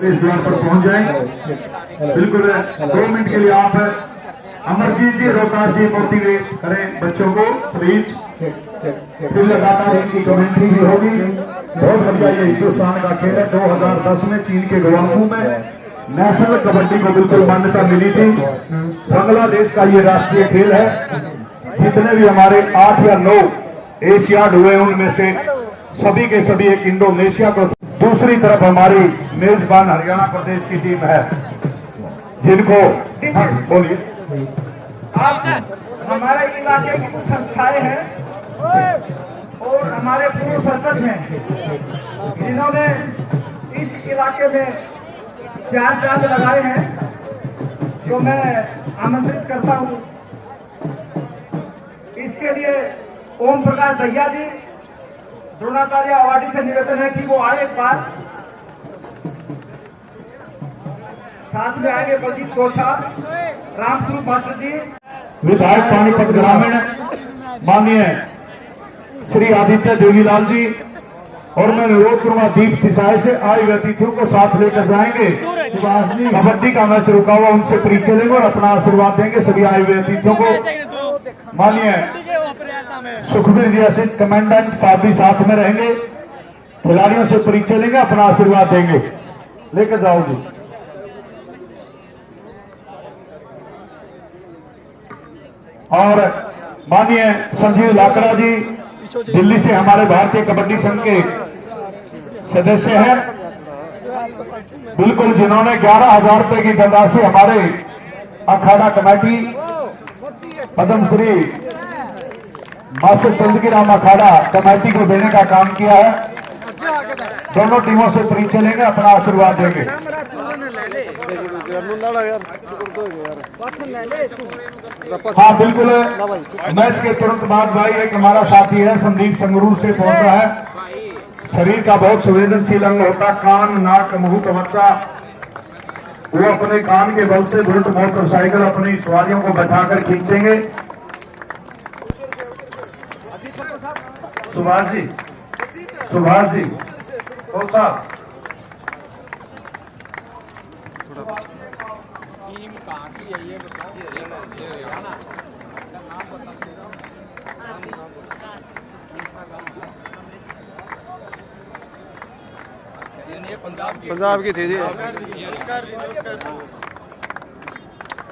इस द्वार पर पहुंच जाए। बिल्कुल 2 मिनट के लिए आप अमरजीत जी रोहतास जी मोटिवेट करें बच्चों को प्लीज। फिर लगातार इनकी कमेंट्री भी होगी। बहुत बढ़िया, ये हिंदुस्तान का खेल है। 2010 में चीन के गुआंगझू में नेशनल कबड्डी को बिल्कुल मान्यता मिली थी। बांग्लादेश का ये राष्ट्रीय खेल है। जितने भी हमारे 8 या 9 एशियाड हुए उनमें से सभी के सभी एक इंडोनेशिया को। दूसरी तरफ हमारी मेजबान हरियाणा प्रदेश की टीम है जिनको बोलिए हमारे इलाके की कुछ संस्थाएं हैं और हमारे पूर्व सरपंच हैं जिन्होंने इस इलाके में 4 चांद लगाए हैं, तो मैं आमंत्रित करता हूं। इसके लिए ओम प्रकाश दहिया जी द्रोणाचार्य अवार्डी से निवेदन है कि वो आए एक बार। साथ में आएंगे बलजीत कौर साहब, रामस्वरूप मास्टर जी, विधायक पानीपत ग्रामीण माननीय श्री आदित्य देवीलाल जी, और मैं अनुरोध करूंगा दीप सिसाई से आए हुए अतिथियों को साथ लेकर जाएंगे। कबड्डी का मैच रुका हुआ, उनसे परिचय लेंगे और अपना आशीर्वाद देंगे सभी आए हुए अतिथियों को। माननीय सुखबीर जी असिस्टेंट कमांडेंट साहब भी साथ में रहेंगे, खिलाड़ियों से परिचय लेंगे, अपना आशीर्वाद देंगे। लेकर जाओ जी। और माननीय संजीव लाकड़ा जी दिल्ली से हमारे भारतीय कबड्डी संघ के सदस्य हैं, बिल्कुल, जिन्होंने 11,000 रुपए की धनराशि हमारे अखाड़ा कमेटी पद्मश्री मास्टर चंद्रगी राम अखाड़ा कमेटी को देने का काम किया है। दोनों टीमों से परिचय लेंगे, अपना आशीर्वाद देंगे। हाँ बिल्कुल, मैच के तुरंत बाद भाई एक हमारा साथी है संदीप संगरूर से पहुंचा है। शरीर का बहुत संवेदनशील अंग होता, कान नाक मुंह त्वचा, वो अपने कान के बल से बुलेट मोटरसाइकिल अपनी सवारियों को बैठाकर खींचेंगे। सुभाष जी, सुभाष जी कौन साहब टीम कहाँ की है ये बताओ। पंजाब की थी जी।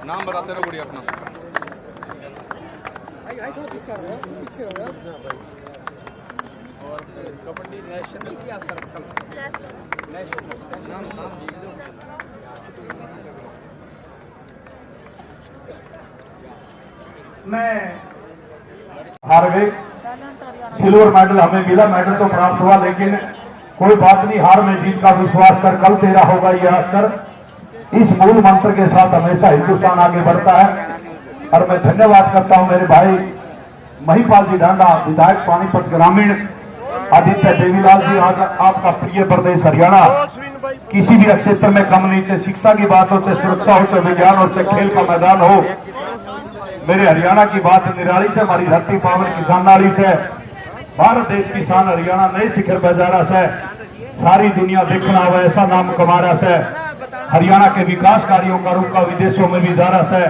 नाम बताते रहो गुड़ी अपना। और कबड्डी नेशनल या सर्कल मैं हार गए। सिल्वर मेडल हमें मिला, मेडल तो प्राप्त हुआ, लेकिन कोई बात नहीं, हार में जीत का विश्वास कर, कल तेरा होगा ये आस्कर। इस मूल मंत्र के साथ हमेशा हिंदुस्तान आगे बढ़ता है। और मैं धन्यवाद करता हूं मेरे भाई महिपाल जी डांडा, विधायक पानीपत ग्रामीण, आदित्य देवीलाल जी। आज आपका प्रिय प्रदेश हरियाणा किसी भी क्षेत्र में कम नहीं, चाहे शिक्षा की बात हो, चाहे सुरक्षा हो, चाहे विज्ञान हो, चाहे खेल का मैदान हो, मेरे हरियाणा की बात निराली से, हमारी धरती पावन किसान नारी से, भारत देश की शान हरियाणा नए शिखर पर जा रहा है। सारी दुनिया देखना हुआ ऐसा नाम कमा रहा है। हरियाणा के विकास कार्यों का रुका विदेशों में भी जा रहा है।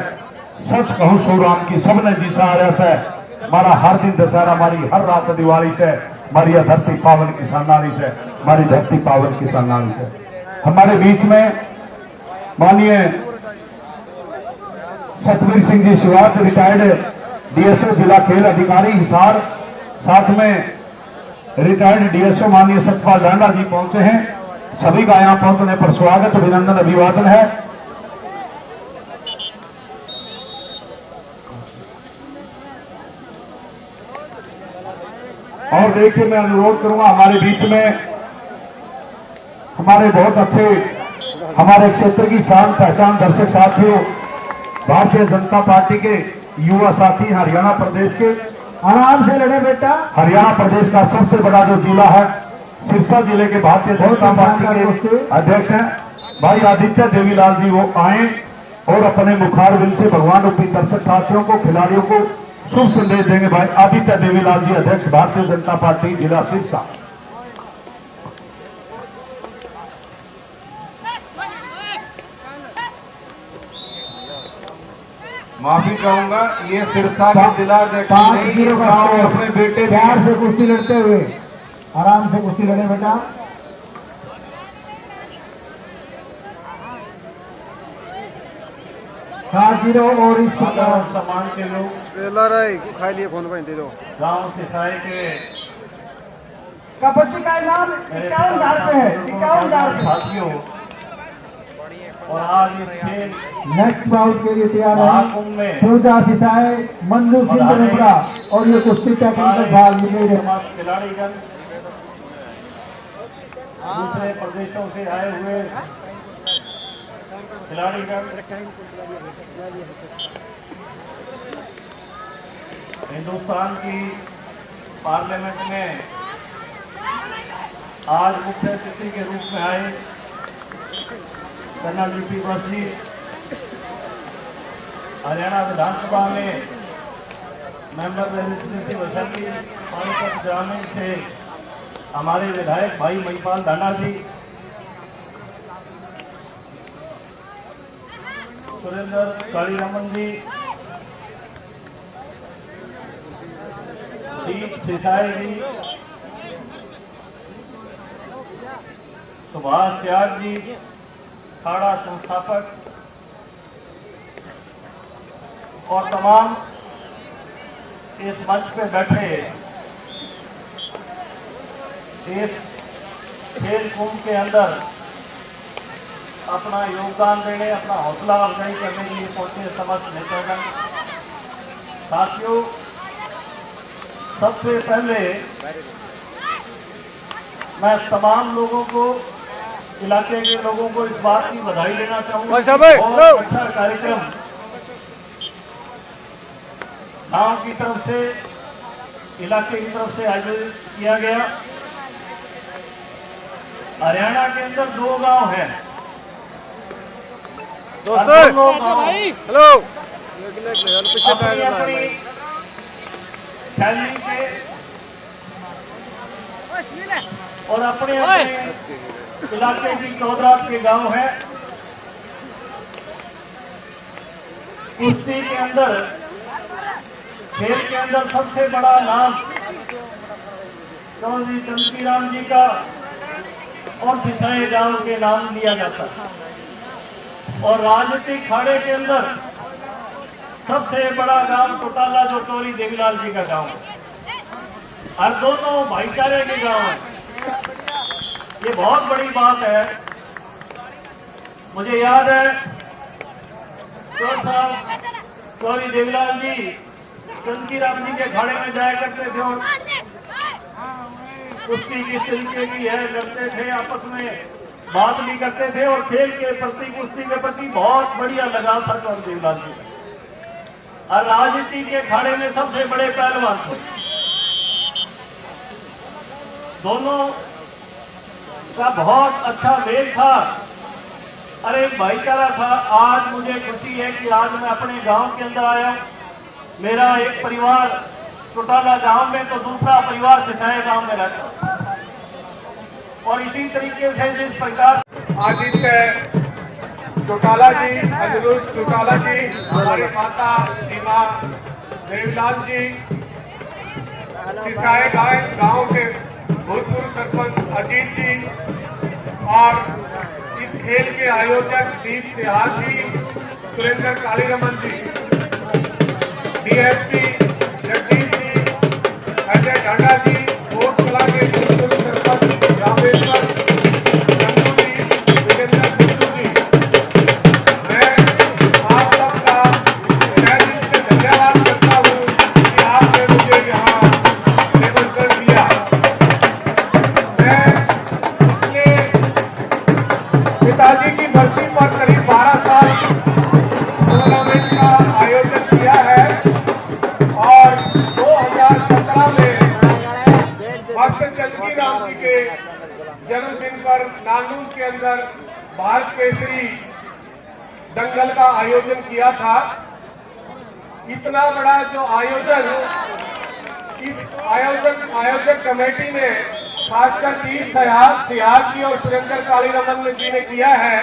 सच कहूं सो राम की सबने जीसा आ रहा है। हमारा हर दिन दशहरा, हमारी हर रात दिवाली से, हमारी धरती पावन किसान नारी से, हमारी धरती पावन किसान नारी से। हमारे बीच में माननीय सतवीर सिंह जी शिवाच, रिटायर्ड डीएसओ जिला खेल अधिकारी हिसार, साथ में रिटायर्ड डीएसओ माननीय सतपाल डांडा जी पहुंचे हैं। सभी का यहां पहुंचने पर स्वागत, अभिनंदन, अभिवादन है। और देखिए, मैं अनुरोध करूंगा हमारे बीच में हमारे बहुत अच्छे हमारे क्षेत्र की शान पहचान दर्शक साथियों, भारतीय जनता पार्टी के युवा साथी, हरियाणा प्रदेश के, आराम से लड़े बेटा। हरियाणा प्रदेश का सबसे बड़ा जो जिला है सिरसा जिले के भारतीय जनता पार्टी के अध्यक्ष हैं भाई आदित्य देवीलाल जी, वो आए और अपने मुखारबिंद से भगवान रूपी दर्शक साथियों को, खिलाड़ियों को शुभ संदेश देंगे। भाई आदित्य देवीलाल जी, अध्यक्ष भारतीय जनता पार्टी जिला सिरसा। माफी चाहूंगा, ये सिरसा के जिला अध्यक्ष 5-0 का गाँव स्कोर। अपने बेटे प्यार से कुश्ती लड़ते हुए, आराम से कुश्ती लड़े बेटा। 4-0 और इस प्रकार सम्मान के लोग खाई लिए फोन पे दे दो। गांव सिसाई के कबड्डी का इनाम 51,000 पे है, 51,000 पे। साथियों, और आज इस खेल नेक्स्ट राउंड के लिए तैयार है महाकुंभ में पूजा सिसाए, मंजू सिंह रुपड़ा और ये कुश्ती टेक्निकल भाग मिले समाज खिलाड़ीगण, दूसरे प्रदेशों से आए हुए खिलाड़ीगण, हिंदुस्तान की पार्लियामेंट में आज मुख्य अतिथि के रूप में आए कर्नल वीपी बस जी, हरियाणा विधानसभा में मेंबर लेजिस्लेटिव असेंबली पानीपत ग्रामीण से हमारे विधायक भाई महिपाल दाना जी, सुरेंद्र कालीरमन जी, दीप सिसाई जी, सुभाष याद जी, अखाड़ा संस्थापक और तमाम इस मंच पे बैठे इस खेल कुंभ के अंदर अपना योगदान देने, अपना हौसला अफजाई करने के लिए पहुंचे समस्त नेतागण। साथियों, सबसे पहले मैं तमाम लोगों को, इलाके के लोगों को इस बात की बधाई देना चाहूंगा। बहुत अच्छा कार्यक्रम गांव की तरफ से, इलाके की तरफ से आयोजित किया गया। हरियाणा के अंदर 2 गांव हैं। दोस्तों हेलो अपनी अपनी शैली के और अपने अपने इलाके की चौधरात के गांव है। कुश्ती के अंदर, खेल के अंदर सबसे बड़ा नाम चौधरी चंद्री राम जी का और सिसाई गांव के नाम लिया जाता है। और राजनीतिक खाड़े के अंदर सबसे बड़ा गांव टोटाला जो चौधरी देवीलाल जी का गांव है, और दोनों भाईचारे के गांव हैं। ये बहुत बड़ी बात है। मुझे याद है चौधरी देवीलाल जी चंद्री राम जी के खाड़े में जाया करते थे और कुश्ती किस तरीके की है करते थे, आपस में बात भी करते थे और खेल के प्रति, कुश्ती के प्रति बहुत बढ़िया लगाव था चौधरी देवीलाल जी का। और राजनीति के खाड़े में सबसे बड़े पहलवान थे। दोनों का बहुत अच्छा मेल था, अरे भाईचारा था। आज मुझे खुशी है कि आज मैं अपने गांव के अंदर आया। मेरा एक परिवार टोटाला गांव में, तो दूसरा परिवार सिसाई गांव में रहता, और इसी तरीके से जिस प्रकार आदित्य चौटाला जी, अनिरुद्ध चौटाला जी, हमारी माता सीमा देवीलाल जी, सिसाई गांव के भूतपूर्व सरपंच अजीत जी, और इस खेल के आयोजक दीप सिहाग जी, सुरेंद्र कालीरमन जी, डीएसपी जगदीश जी, अजय डांडा जी, कोटकला के भूतपूर्व सरपंच रामेश्वर चंदू जी, विजेंद्र सिद्धू जी, मैं आप सबका तहे दिल से धन्यवाद करता हूँ कि आपने मुझे यहाँ निमंत्रण दिया। मैं अपने पिताजी की बरसी पर करीब 12 साल टूर्नामेंट का आयोजन किया है, और 2017 में मास्टर चंद्री राम जी के जन्मदिन पर नानूर के अंदर भारत केसरी दंगल का आयोजन किया था। इतना बड़ा जो आयोजन इस आयोजक कमेटी ने खासकर दीप सिहाग जी और सुरेंद्र कालीरमन जी ने किया है,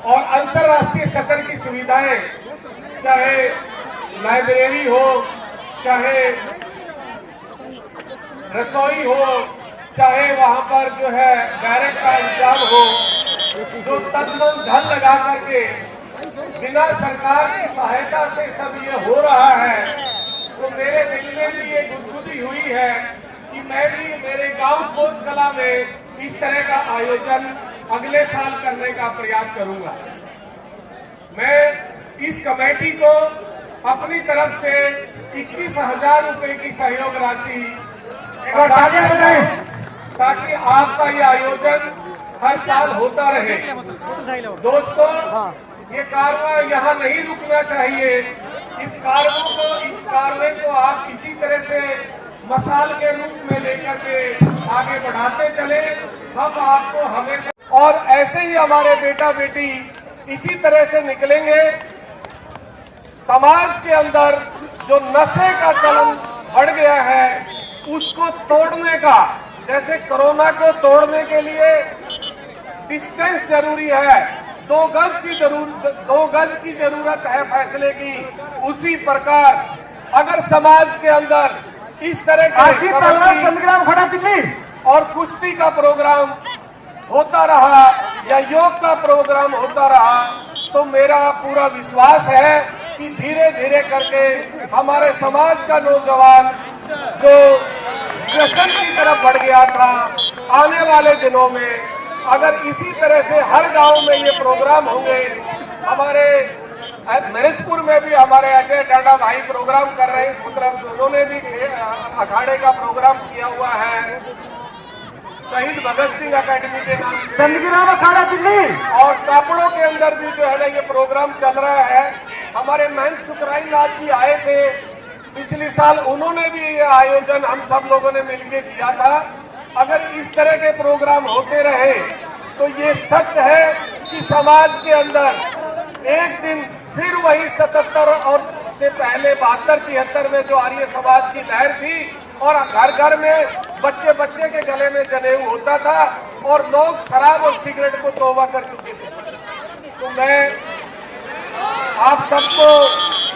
और अंतर्राष्ट्रीय स्तर की सुविधाएं चाहे लाइब्रेरी हो, चाहे रसोई हो, चाहे वहां पर जो है बैरक का इंतजाम हो, जो तन-मन धन लगा करके बिना सरकार की सहायता से सब ये हो रहा है, तो मेरे दिल में भी ये गुदगुदी हुई है कि मैं भी मेरे गांव कोटकला में इस तरह का आयोजन अगले साल करने का प्रयास करूंगा। मैं इस कमेटी को अपनी तरफ से 21,000 रुपए की सहयोग राशि ताकि आपका ये आयोजन हर साल होता रहे। दोस्तों, ये कारवां यहाँ नहीं रुकना चाहिए। इस कारवे को आप इसी तरह से मसाल के रूप में लेकर के आगे बढ़ाते चले। हम आपको हमेशा और ऐसे ही हमारे बेटा बेटी इसी तरह से निकलेंगे। समाज के अंदर जो नशे का चलन बढ़ गया है उसको तोड़ने का, जैसे कोरोना को तोड़ने के लिए डिस्टेंस जरूरी है, 2 गज की जरूरत है फैसले की, उसी प्रकार अगर समाज के अंदर इस तरह के और कुश्ती का प्रोग्राम होता रहा या योग का प्रोग्राम होता रहा तो मेरा पूरा विश्वास है कि धीरे धीरे करके हमारे समाज का नौजवान जो व्यसन की तरफ बढ़ गया था, आने वाले दिनों में अगर इसी तरह से हर गांव में ये प्रोग्राम होंगे। हमारे नरेशपुर में भी हमारे अजय डांडा भाई प्रोग्राम कर रहे हैं, उन्होंने भी अखाड़े का प्रोग्राम किया हुआ है शहीद भगत सिंह अकेडमी के नाम से, चंदग्राम अखाड़ा दिल्ली, और कापड़ों के अंदर भी जो है ना ये प्रोग्राम चल रहा है। हमारे महंत सुखराई नाथ जी आए थे पिछले साल, उन्होंने भी ये आयोजन हम सब लोगों ने मिलकर किया था। अगर इस तरह के प्रोग्राम होते रहे तो ये सच है कि समाज के अंदर एक दिन फिर वही 77 और से पहले 72-73 में जो आर्य समाज की लहर थी और घर घर में बच्चे बच्चे के गले में जनेऊ होता था और लोग शराब और सिगरेट को तौबा कर चुके थे। तो मैं आप सबको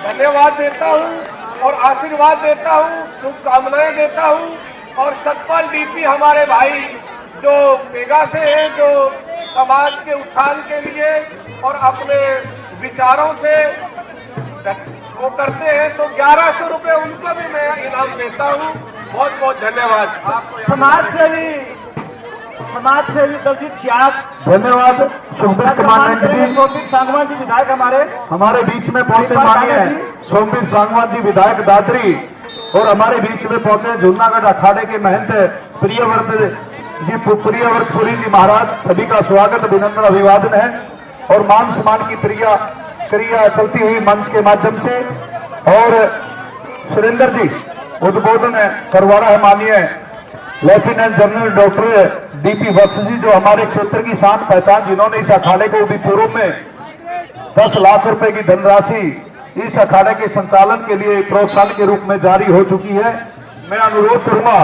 धन्यवाद देता हूं और आशीर्वाद देता हूं, शुभकामनाएं देता हूं। और सतपाल डीपी हमारे भाई जो मेगा से हैं, जो समाज के उत्थान के लिए और अपने विचारों से वो करते हैं, तो 1100 रुपए उनको भी मैं इनाम देता हूं। बहुत बहुत धन्यवाद। समाज सेवी दलजीत सियाग, धन्यवाद। सोमवीर सांगवान जी, सोमवीर सांगवान जी विधायक हमारे बीच में पहुंचे माननीय सोमवीर सांगवान जी विधायक दादरी, और हमारे बीच में पहुंचे जूनागढ़ अखाड़े के महंत प्रियव्रतपुरी जी महाराज। सभी का स्वागत अभिनंदन अभिवादन है और मान सम्मान की क्रिया चलती हुई मंच के माध्यम से। और सुरेंद्र जी उद्बोधन करवा रहा है माननीय लेफ्टिनेंट जनरल डॉक्टर डीपी वत्स जी, जो हमारे क्षेत्र की शान पहचान, जिन्होंने इस अखाड़े को भी पूर्व में 10 लाख रुपए की धनराशि इस अखाड़े के संचालन के लिए प्रोत्साहन के रूप में जारी हो चुकी है। मैं अनुरोध करूंगा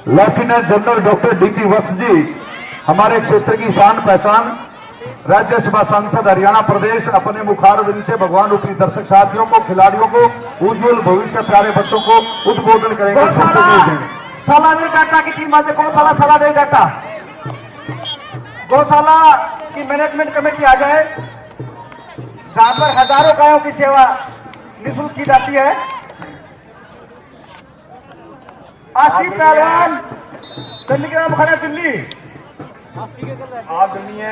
लेफ्टिनेंट जनरल डॉक्टर डीपी वत्स जी, हमारे क्षेत्र की शान पहचान, राज्यसभा सांसद हरियाणा प्रदेश, अपने मुखारविंद से भगवान रूपी दर्शक साथियों को, खिलाड़ियों को, उज्जवल भविष्य, प्यारे बच्चों को उद्बोधन करेंगे। सालानी डाटा की टीम आज गौशाला सालानी डाटा गौशाला की मैनेजमेंट कमेटी आ जाए, जहां पर हजारों गायों की सेवा निःशुल्क की जाती है। आसिफ पहलवान, चंडीगढ़ खड़ा दिल्ली। आदरणीय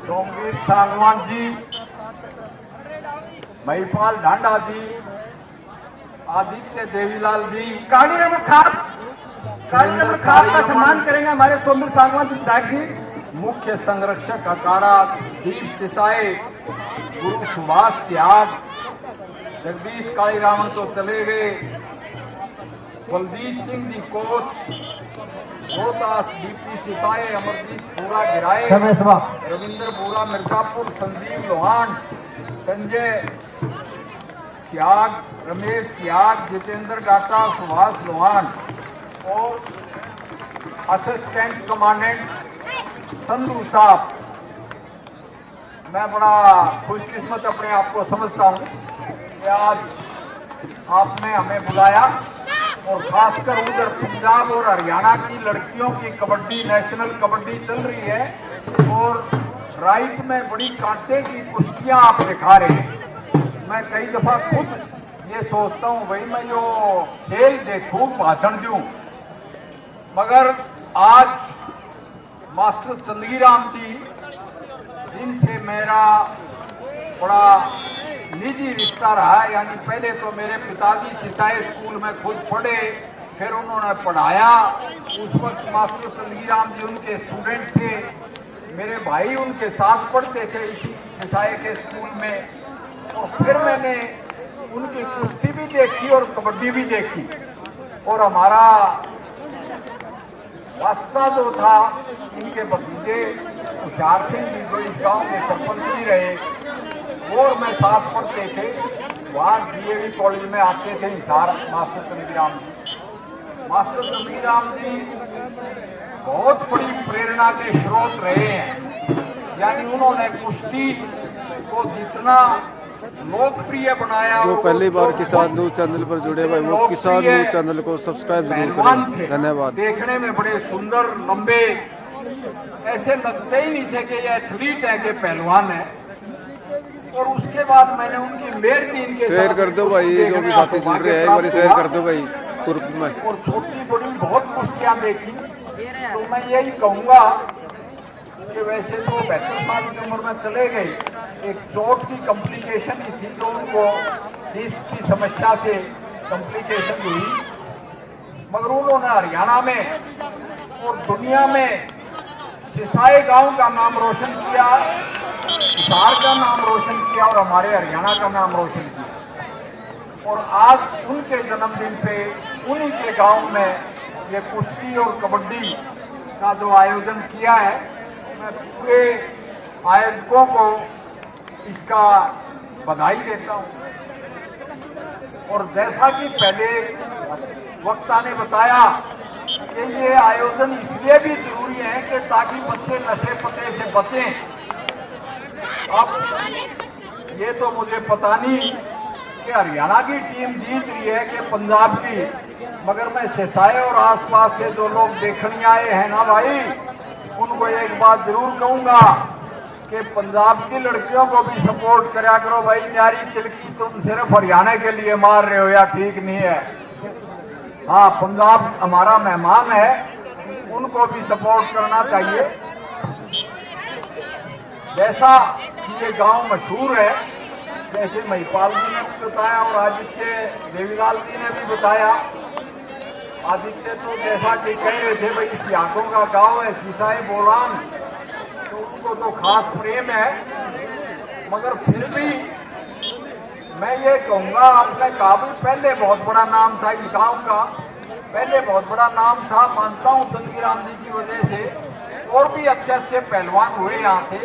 सोमवीर सांगवान जी, महिपाल ढांडा जी, आदित्य देवीलाल जी, गाड़ी नंबर खाप का सम्मान करेंगे हमारे सोमवीर सांगवान जी विधायक जी। मुख्य संरक्षक अखाड़ा दीप सिसाए, गुरु सुभाष सियाग, जगदीश कालीरामन तो चले गए, बलजीत सिंह जी कोच, रोहतास डीपी सिसाए, अमरजीत पूरा गिराए, रविंद्र बोरा मिर्जापुर, संजीव लोहान, संजय सियाग, रमेश सियाग, जितेंद्र डाटा, सुभाष लोहान और असिस्टेंट कमांडेंट संधू साहब। मैं बड़ा खुशकिस्मत अपने आप को समझता हूँ कि आज आपने हमें बुलाया और खासकर उधर पंजाब और हरियाणा की लड़कियों की कबड्डी, नेशनल कबड्डी चल रही है और राइट में बड़ी कांटे की कुश्तियां आप दिखा रहे हैं। मैं कई दफा खुद ये सोचता हूँ भाई मैं जो खेल देखूं, भाषण दूं, मगर आज मास्टर चंदगीराम जी जिनसे मेरा बड़ा निजी रिश्ता रहा, यानी पहले तो मेरे पिताजी सिसाई स्कूल में खुद पढ़े, फिर उन्होंने पढ़ाया। उस वक्त मास्टर चंदगीराम जी उनके स्टूडेंट थे, मेरे भाई उनके साथ पढ़ते थे इसी सिसाई के स्कूल में। और फिर मैंने उनकी कुश्ती भी देखी और कबड्डी भी देखी। और हमारा वास्ता जो था, इनके भतीजे हुशियार सिंह जी जो इस गांव के सरपंच भी रहे और मैं साथ पढ़ते थे, वहाँ डीएवी कॉलेज में आते थे हिसार मास्टर चंदगीराम जी। मास्टर चंदगीराम जी बहुत बड़ी प्रेरणा के स्रोत रहे हैं, यानी उन्होंने कुश्ती को जितना लोकप्रिय बनाया। जो पहली बार किसान न्यूज चैनल पर जुड़े हुए वो किसान न्यूज चैनल को सब्सक्राइब जरूर करें। धन्यवाद। देखने में बड़े सुंदर, लंबे, ऐसे लगते ही नहीं थे कि ये एथलीट है कि पहलवान है। और उसके बाद मैंने उनकी मेहरदी इनके शेयर कर दो भाई, जो भी साथी जुड़ रहे हैं एक बार शेयर कर दो भाई ग्रुप में। और छोटी बड़ी बहुत कुश्तियां देखी। तो मैं यही कहूँगा कि वैसे तो 72 साल की उम्र में चले गए, एक चोट की कॉम्प्लिकेशन ही थी जो उनको डिस्क की समस्या से कॉम्प्लिकेशन हुई, मगर उन्होंने हरियाणा में और दुनिया में सिसाई गांव का नाम रोशन किया, हिसार का नाम रोशन किया और हमारे हरियाणा का नाम रोशन किया। और आज उनके जन्मदिन पे उन्हीं के गांव में ये कुश्ती और कबड्डी का जो आयोजन किया है, मैं पूरे आयोजकों को इसका बधाई देता हूँ। और जैसा कि पहले वक्ता ने बताया कि ये आयोजन इसलिए भी जरूरी है कि ताकि बच्चे नशे पते से बचें। अब ये तो मुझे पता नहीं कि हरियाणा की टीम जीत रही है कि पंजाब की, मगर मैं सिसाई और आसपास से जो लोग देखने आए हैं ना भाई, उनको एक बात जरूर कहूंगा कि पंजाब की लड़कियों को भी सपोर्ट करा करो भाई। न्यारी तिलकी तुम सिर्फ हरियाणा के लिए मार रहे हो या ठीक नहीं है। हाँ, पंजाब हमारा मेहमान है, उनको भी सपोर्ट करना चाहिए। जैसा कि ये गांव मशहूर है, जैसे महिपाल जी ने भी बताया और आदित्य देवीलाल जी ने भी बताया। आदित्य तो जैसा कि कह रहे थे भाई सियाकों का गांव है सिसाई बोलान, तो उनको तो खास प्रेम है। मगर फिर भी मैं ये कहूँगा, आपने कहा भी पहले बहुत बड़ा नाम था इस गांव का, पहले बहुत बड़ा नाम था, मानता हूँ चंदगीराम जी की वजह से और भी अच्छे अच्छे पहलवान हुए यहाँ से।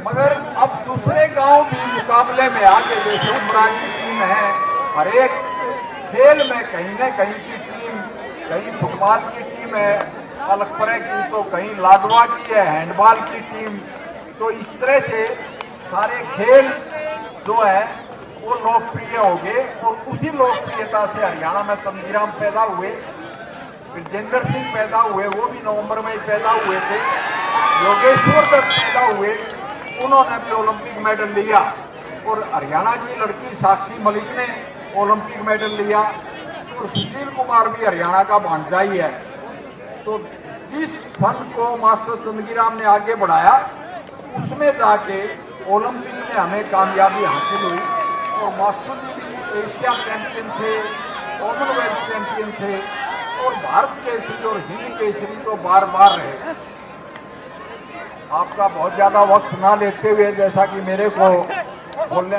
मगर अब दूसरे गांव भी मुकाबले में आके, जैसे उमरा की टीम है, हर एक खेल में कहीं न कहीं की टीम, कहीं फुटबॉल की टीम है अलगपरे की, तो कहीं लाडवा की है, हैंडबॉल की टीम। तो इस तरह से सारे खेल जो है वो लोकप्रिय हो गए और उसी लोकप्रियता से हरियाणा में चंदगीराम पैदा हुए, विजेंद्र सिंह पैदा हुए, वो भी नवंबर में पैदा हुए थे, योगेश्वर दत्त पैदा हुए, उन्होंने भी ओलंपिक मेडल लिया। और हरियाणा की लड़की साक्षी मलिक ने ओलंपिक मेडल लिया और सुशील कुमार भी हरियाणा का भांजा ही है। तो जिस फन को मास्टर चंदगीराम ने आगे बढ़ाया, उसमें जाके ओलंपिक में हमें कामयाबी हासिल हुई। और मास्टर जी भी एशिया चैंपियन थे, कॉमनवेल्थ चैंपियन थे और भारत केसरी और हिंद केसरी तो बार बार रहे। आपका बहुत ज्यादा वक्त ना लेते हुए, जैसा कि मेरे को बोलने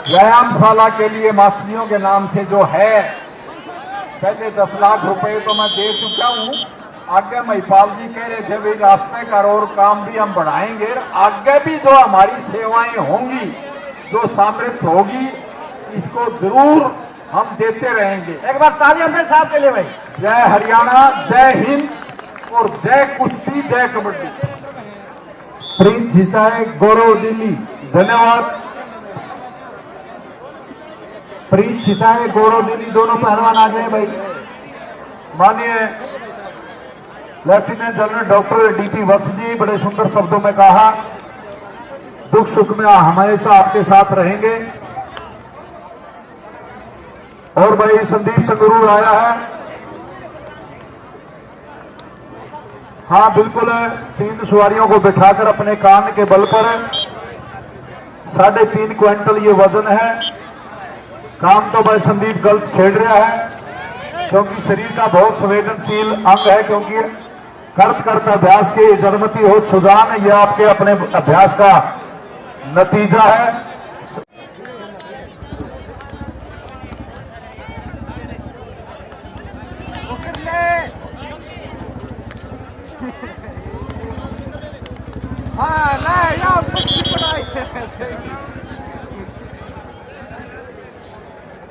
व्यायामशाला के लिए मास्टरियों के नाम से जो है, पहले 10 लाख रुपए तो मैं दे चुका हूँ। आगे महिपाल जी कह रहे थे भाई रास्ते का और काम भी हम बढ़ाएंगे, आगे भी जो हमारी सेवाएं होंगी, जो सामर्थ्य होगी, इसको जरूर हम देते रहेंगे। एक बार ताली अपने साहब के लिए भाई। जय हरियाणा, जय हिंद, और जय कुश्ती जय कबड्डी। प्रीत सिसाए गौरव दिल्ली। धन्यवाद। प्रीत सिसाए गौरव दिल्ली दोनों पहलवान आ जाए भाई। माननीय लेफ्टिनेंट जनरल डॉक्टर डीपी वत्स जी, बड़े सुंदर शब्दों में कहा, दुख सुख में हमेशा आपके साथ रहेंगे। और भाई संदीप संगरूर आया है। हाँ बिल्कुल, 3 सवारियों को बिठाकर अपने कान के बल पर 3.5 क्विंटल ये वजन है। काम तो भाई संदीप गलत छेड़ रहा है, क्योंकि शरीर का बहुत संवेदनशील अंग है, क्योंकि करता अभ्यास के जन्मती हो सुजान, यह आपके अपने अभ्यास का नतीजा है।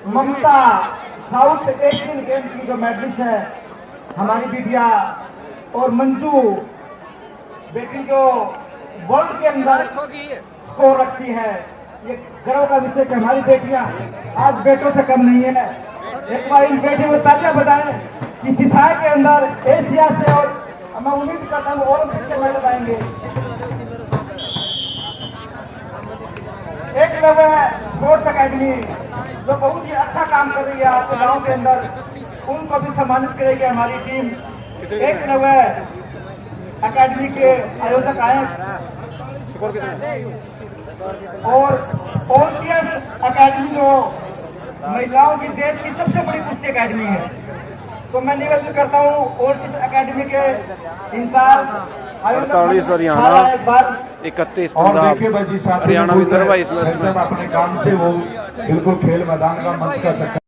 ममता साउथ एशियन गेम की जो मेडलिस्ट है हमारी बिटिया, और मंजू बेटी जो वर्ल्ड के अंदर स्कोर रखती है। ये गर्व का विषय कि हमारी बेटियां आज बेटों से कम नहीं है। एक बार इन बेटियों को तालियां बजाएं कि सिसाई के अंदर एशिया से, और मैं उम्मीद करता हूँ ओलंपिक से मेडल आएंगे। एक लव स्पोर्ट्स अकेडमी जो बहुत ही अच्छा काम कर रही है आपके गांव के अंदर, उनको भी सम्मानित करेगी हमारी टीम। एक नवे अकेडमी के आयोजक आए, और ओलंपियस अकेडमी जो महिलाओं की देश की सबसे बड़ी कुश्ती अकेडमी है। तो मैं निवेदन करता हूँ ओलंपियस अकेडमी के इंचार्ज 48 हरियाणा, 31 पंजाब, हरियाणा विदर्भ इस मैच में अपने काम से वो बिल्कुल खेल मैदान का मंच का चक्कर